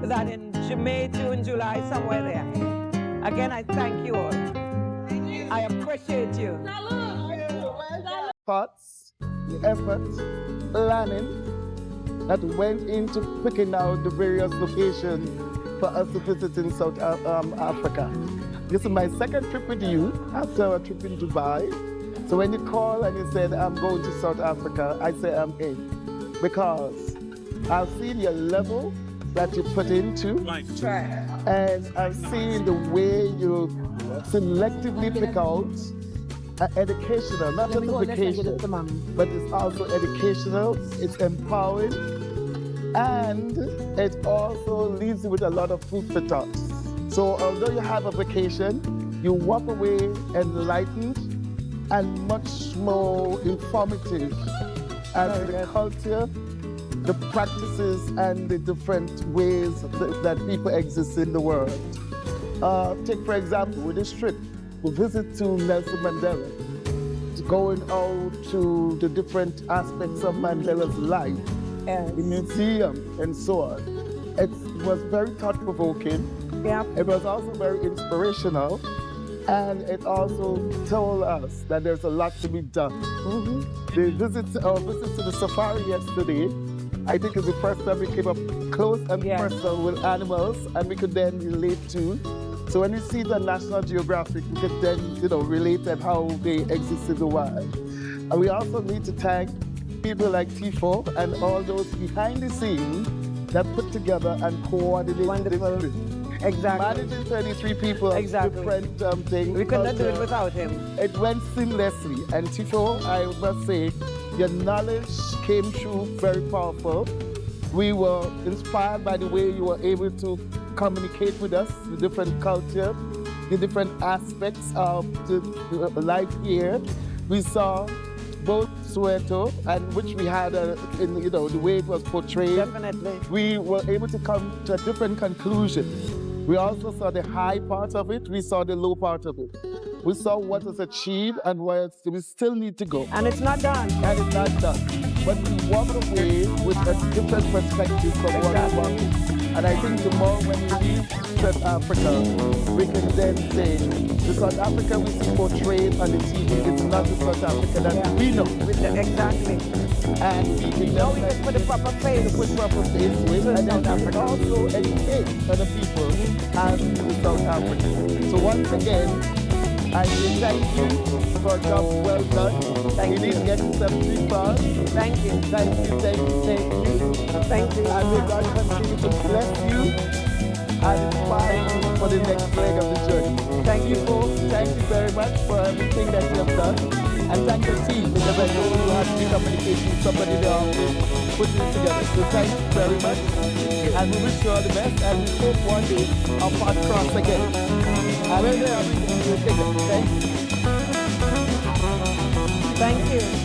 S8: that in May, June, July, somewhere there. Again, I thank you all. I appreciate you.
S11: Thoughts, the effort, planning that went into picking out the various locations for us to visit in South Africa. This is my second trip with you after a trip in Dubai. So when you call and you said, I'm going to South Africa, I say I'm in. Because I've seen your level that you put into, and I've seen the way you selectively pick out educational, not just a vacation, but it's also educational, it's empowering, and it also leaves you with a lot of food for thought. So although you have a vacation, you walk away enlightened and much more informative as to the culture, the practices, and the different ways that people exist in the world. Take for example, with this trip, we visit to Nelson Mandela, going out to the different aspects of Mandela's life, the museum and so on. It was very thought-provoking.
S8: Yeah.
S11: It was also very inspirational, and it also told us that there's a lot to be done. The our visit to the safari yesterday, I think is the first time we came up close and personal with animals, and we could then relate to. So when we see the National Geographic, we could then, relate at how they exist in the wild. And we also need to thank people like Tifo and all those behind the scenes that put together and coordinated this trip.
S8: Exactly.
S11: Managing 33 people, different things.
S8: We could not do it without him.
S11: It went seamlessly. And Tifo, I must say, your knowledge came through very powerful. We were inspired by the way you were able to communicate with us, the different culture, the different aspects of the life here. We saw both Soweto, and which we had in the way it was portrayed.
S8: Definitely.
S11: We were able to come to a different conclusion. We also saw the high part of it. We saw the low part of it. We saw what was achieved and where we still need to go.
S8: And it's not done.
S11: And it's not done. But we walk away with a different perspective from what we wanted. And I think the more when we leave South Africa, we can then say, the South Africa we see portrayed on the TV, it's not the South Africa that we know.
S8: Exactly.
S11: And we can
S8: now we can put a proper face.
S11: Put proper face with, and then we can also educate other people as to South Africa. So once again, I say thank you for a job well done.
S8: Thank you.
S11: Didn't get 70 far.
S8: Thank you.
S11: Thank you, thank you, thank you.
S8: Thank you.
S11: And may God continue to bless you and inspire you for the next leg of the journey. Thank you, folks. Thank you very much for everything that you have done. And thank your team, because I know you have to communication with somebody there always putting it together. So thank you very much. And we wish you all the best, and we hope one day our paths cross again. I will do everything you think. Thank you.
S8: Thank you.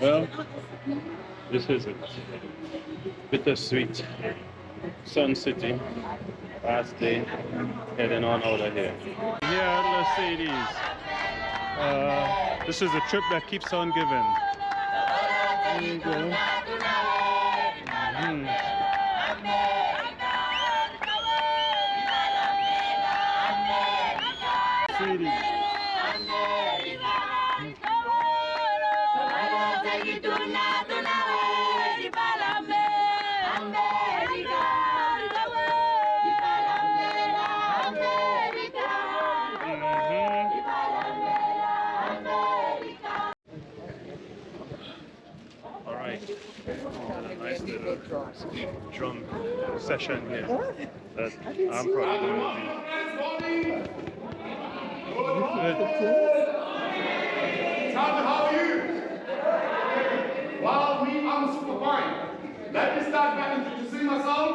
S1: Well, this is it. Bittersweet Sun City. Last day, heading on out of here. Here at Lesedi's. This is a trip that keeps on giving. There you go. All right, got a nice little drum session here that I'm probably going to be.
S9: How are you? Well, I'm super fine. Let me start by introducing myself.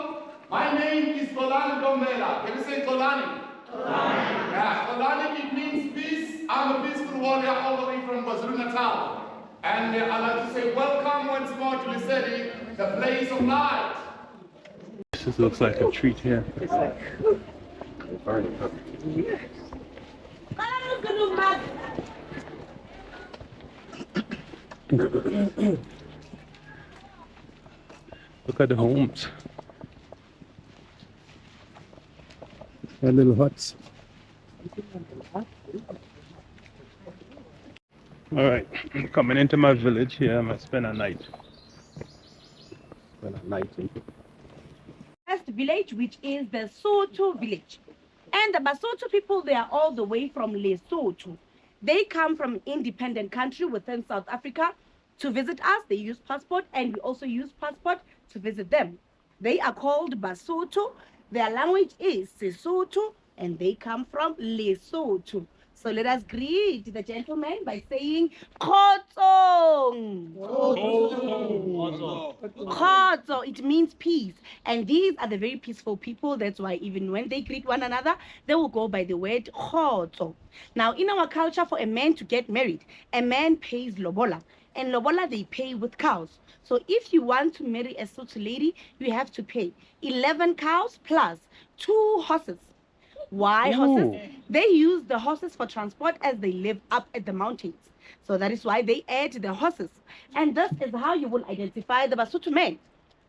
S9: My name is Tolani Dombela. Can you say Tolani? Tolani. Yeah, Tolani, it means peace. I'm a peaceful warrior all the way from KwaZulu-Natal. And I'd like to say welcome once more to Lesedi, the place of light.
S1: This just looks like a treat here. Look at the homes. Their little huts. All right, coming into my village here. I'm gonna spend a night.
S12: First village, which is the Tutu village. And the Basotho people, they are all the way from Lesotho. They come from independent country within South Africa to visit us. They use passport, and we also use passport to visit them. They are called Basotho. Their language is Sesotho, and they come from Lesotho. So let us greet the gentleman by saying Khotsong. Khotso, it means peace. And these are the very peaceful people. That's why even when they greet one another, they will go by the word Khotso. Now, in our culture, for a man to get married, a man pays lobola. And lobola, they pay with cows. So if you want to marry a Sotho lady, you have to pay 11 cows plus 2 horses. Why horses? They use the horses for transport as they live up at the mountains. So that is why they add the horses. And this is how you will identify the Basotho man.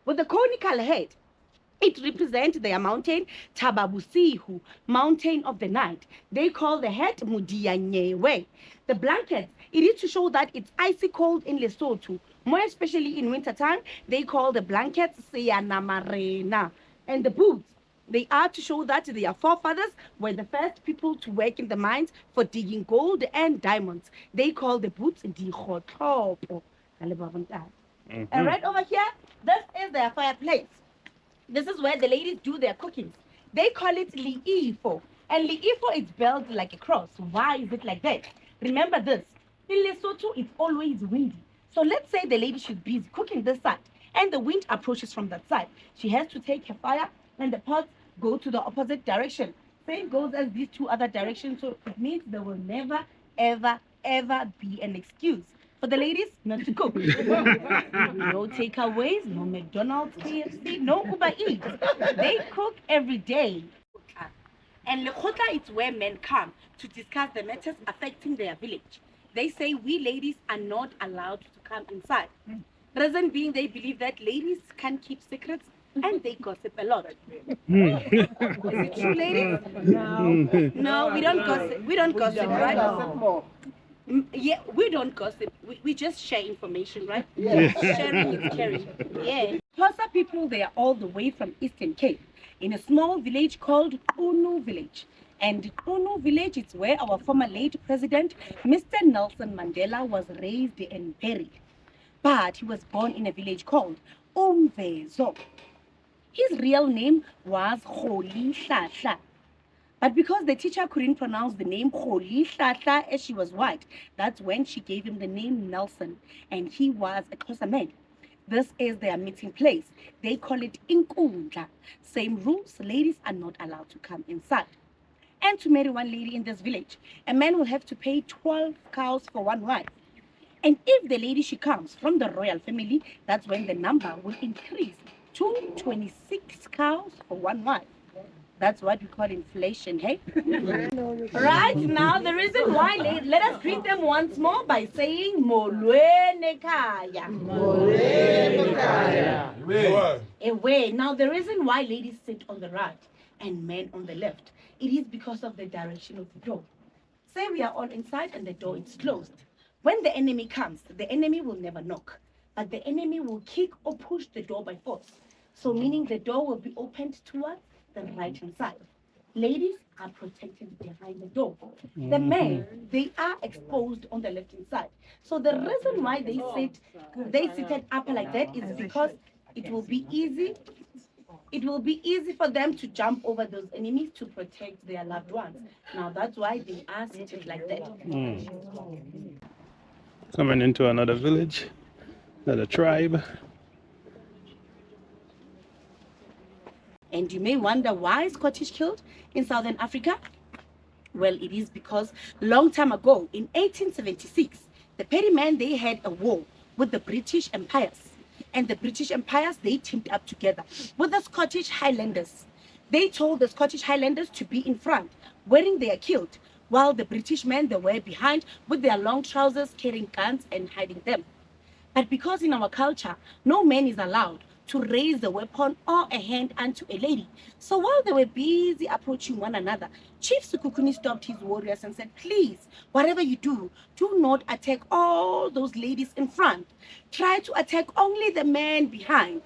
S12: With the conical head, it represents their mountain, Tababusihu, mountain of the night. They call the head Mudianyewe. The blankets, it is to show that it's icy cold in Lesotho. More especially in wintertime, they call the blankets Seyanamarena. And the boots, they are to show that their forefathers were the first people to work in the mines for digging gold and diamonds. They call the boots Dikhotopo. And right over here, this is their fireplace. This is where the ladies do their cooking. They call it liifo. And liifo is built like a cross. Why is it like that? Remember this. In Lesotho, it's always windy. So let's say the lady, she's busy cooking this side, and the wind approaches from that side. She has to take her fire, and the pots go to the opposite direction. Same goes as these 2 other directions. So it means there will never, ever, ever be an excuse for the ladies not to cook. No takeaways, no McDonald's, KFC, no Uber Eats. They cook every day. And Lekgotla is where men come to discuss the matters affecting their village. They say we ladies are not allowed to come inside. Reason being, they believe that ladies can keep secrets and they gossip a lot. Is it true, ladies? No. No, we don't gossip. We don't gossip, right? Yeah, we don't gossip. We just share information, right? Yeah. Sharing is caring. Yeah. Xhosa people, they are all the way from Eastern Cape in a small village called Unu village. And Unu village is where our former late president, Mr. Nelson Mandela, was raised and buried. But he was born in a village called Umvezo. His real name was Kholi Hlahla. But because the teacher couldn't pronounce the name Kholi Hlahla as she was white, that's when she gave him the name Nelson. And he was a Xhosa man. This is their meeting place. They call it Inkundla. Same rules, ladies are not allowed to come inside. And to marry one lady in this village, a man will have to pay 12 cows for one wife. And if the lady, she comes from the royal family, that's when the number will increase to 26 cows for one wife. That's what we call inflation, hey? Right now, the reason why, let us greet them once more by saying Molweni Kaya. Molweni Kaya. Away. Now, the reason why ladies sit on the right and men on the left, it is because of the direction of the door. Say we are all inside and the door is closed. When the enemy comes, the enemy will never knock, but the enemy will kick or push the door by force. So meaning the door will be opened towards the right-hand side. Ladies are protected behind the door. The men, they are exposed on the left-hand side. So the reason why they seated up like that is because it will be easy. It will be easy for them to jump over those enemies to protect their loved ones. Now that's why they are seated like that.
S1: Coming into another village, another tribe.
S12: And you may wonder why Scottish killed in Southern Africa? Well, it is because long time ago, in 1876, the Petty Men, they had a war with the British Empires. And the British Empires, they teamed up together with the Scottish Highlanders. They told the Scottish Highlanders to be in front, wearing their kilt, while the British men, they were behind with their long trousers, carrying guns and hiding them. But because in our culture, no man is allowed to raise a weapon or a hand unto a lady. So while they were busy approaching one another, Chief Sekhukhune stopped his warriors and said, please, whatever you do not attack all those ladies in front. Try to attack only the men behind.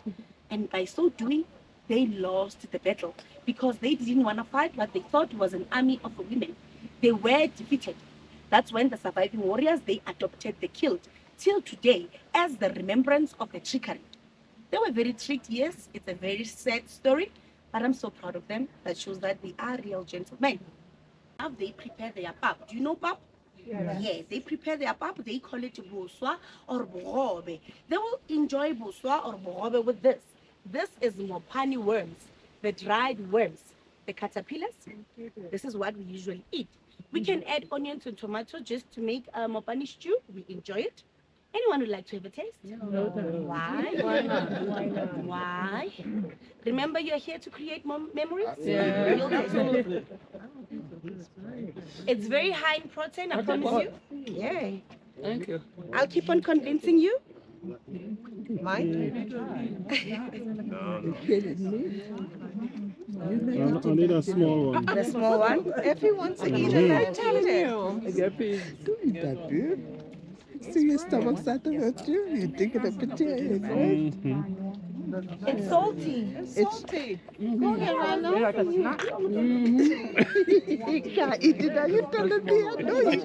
S12: And by so doing, they lost the battle because they didn't want to fight what they thought was an army of women. They were defeated. That's when the surviving warriors, they adopted the kilt till today as the remembrance of the trickery. They were very tricked, yes. It's a very sad story, but I'm so proud of them. That shows that they are real gentlemen. Now they prepare their pap. Do you know pap? Yes, they prepare their pap. They call it boswa or bogobe. They will enjoy boswa or bogobe with this. This is mopani worms, the dried worms, the caterpillars. This is what we usually eat. We can add onions and tomato just to make a mopani stew. We enjoy it. Anyone would like to have a taste? No. Why? Why not? Why not? Why? Remember, you're here to create memories?
S22: Yeah.
S12: You'll taste it. It's very high in protein, I promise you. Yeah.
S22: Thank you.
S12: I'll keep on convincing you.
S5: Mine?
S1: Only that small one.
S12: The small one?
S5: If he wants to eat it, I tell him.
S11: Don't eat that, dude. See your stomach start to hurt you. You think of the potato, right?
S12: It's salty.
S5: It's salty. Go ahead, Rhino.
S22: Like a snack.
S5: He can't eat it. Are you telling me? I know he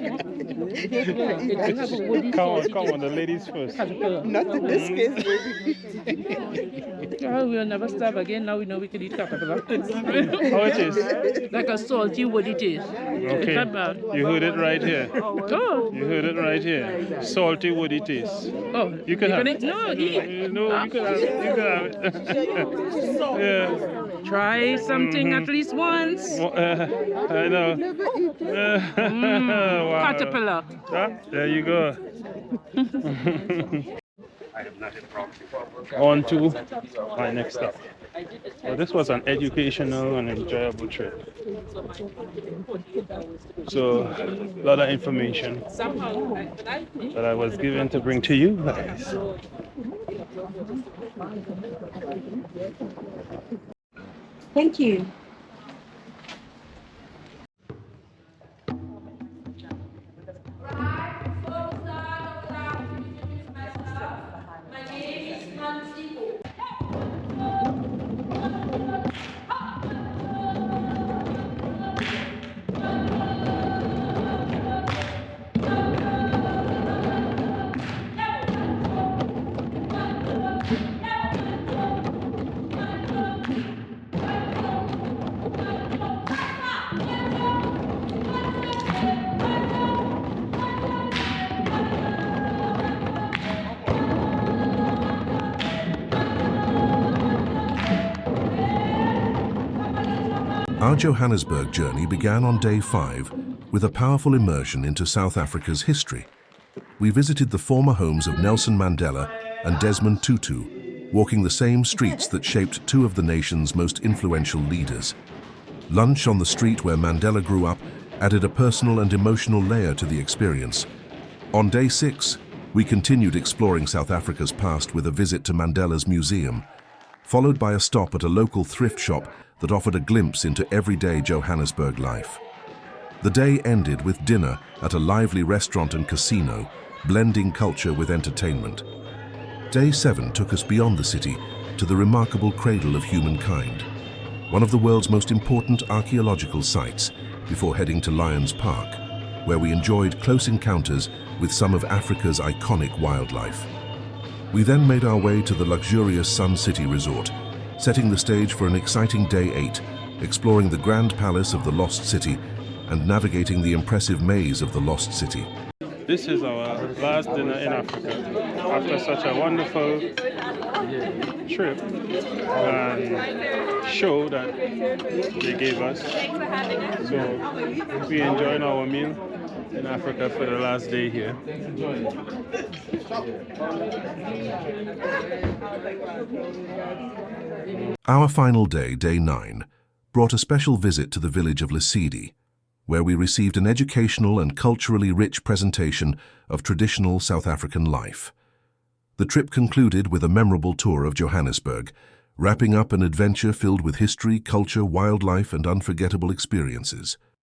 S5: can't.
S1: Come on, the ladies first.
S5: Not in this case,
S22: Oh, we'll never starve again. Now we know we can eat caterpillar.
S1: How it is?
S22: Like a salty woody taste. It's
S1: Okay,
S22: not bad.
S1: you heard it right here.
S22: Oh.
S1: You heard it right here. Salty woody taste.
S22: Oh,
S1: You can have
S22: eat?
S1: it.
S22: No, eat.
S1: No, you can have it. You can have it. Yeah.
S22: Try something at least once.
S1: I know. Wow.
S22: Caterpillar.
S1: There you go. On to my next stop. Well, this was an educational and enjoyable trip. So, a lot of information that I was given to bring to you guys.
S12: Thank you.
S2: Our Johannesburg journey began on day 5 with a powerful immersion into South Africa's history. We visited the former homes of Nelson Mandela and Desmond Tutu, walking the same streets that shaped two of the nation's most influential leaders. Lunch on the street where Mandela grew up added a personal and emotional layer to the experience. On day 6, we continued exploring South Africa's past with a visit to Mandela's museum, followed by a stop at a local thrift shop that offered a glimpse into everyday Johannesburg life. The day ended with dinner at a lively restaurant and casino, blending culture with entertainment. Day 7 took us beyond the city to the remarkable Cradle of Humankind, one of the world's most important archaeological sites, before heading to Lions Park, where we enjoyed close encounters with some of Africa's iconic wildlife. We then made our way to the luxurious Sun City Resort, setting the stage for an exciting Day 8, exploring the Grand Palace of the Lost City and navigating the impressive maze of the Lost City.
S1: This is our last dinner in Africa after such a wonderful trip and show that they gave us. So we enjoyed our meal in Africa for the last day here.
S2: Our final day, Day 9, brought a special visit to the village of Lesedi, where we received an educational and culturally rich presentation of traditional South African life. The trip concluded with a memorable tour of Johannesburg, wrapping up an adventure filled with history, culture, wildlife, and unforgettable experiences.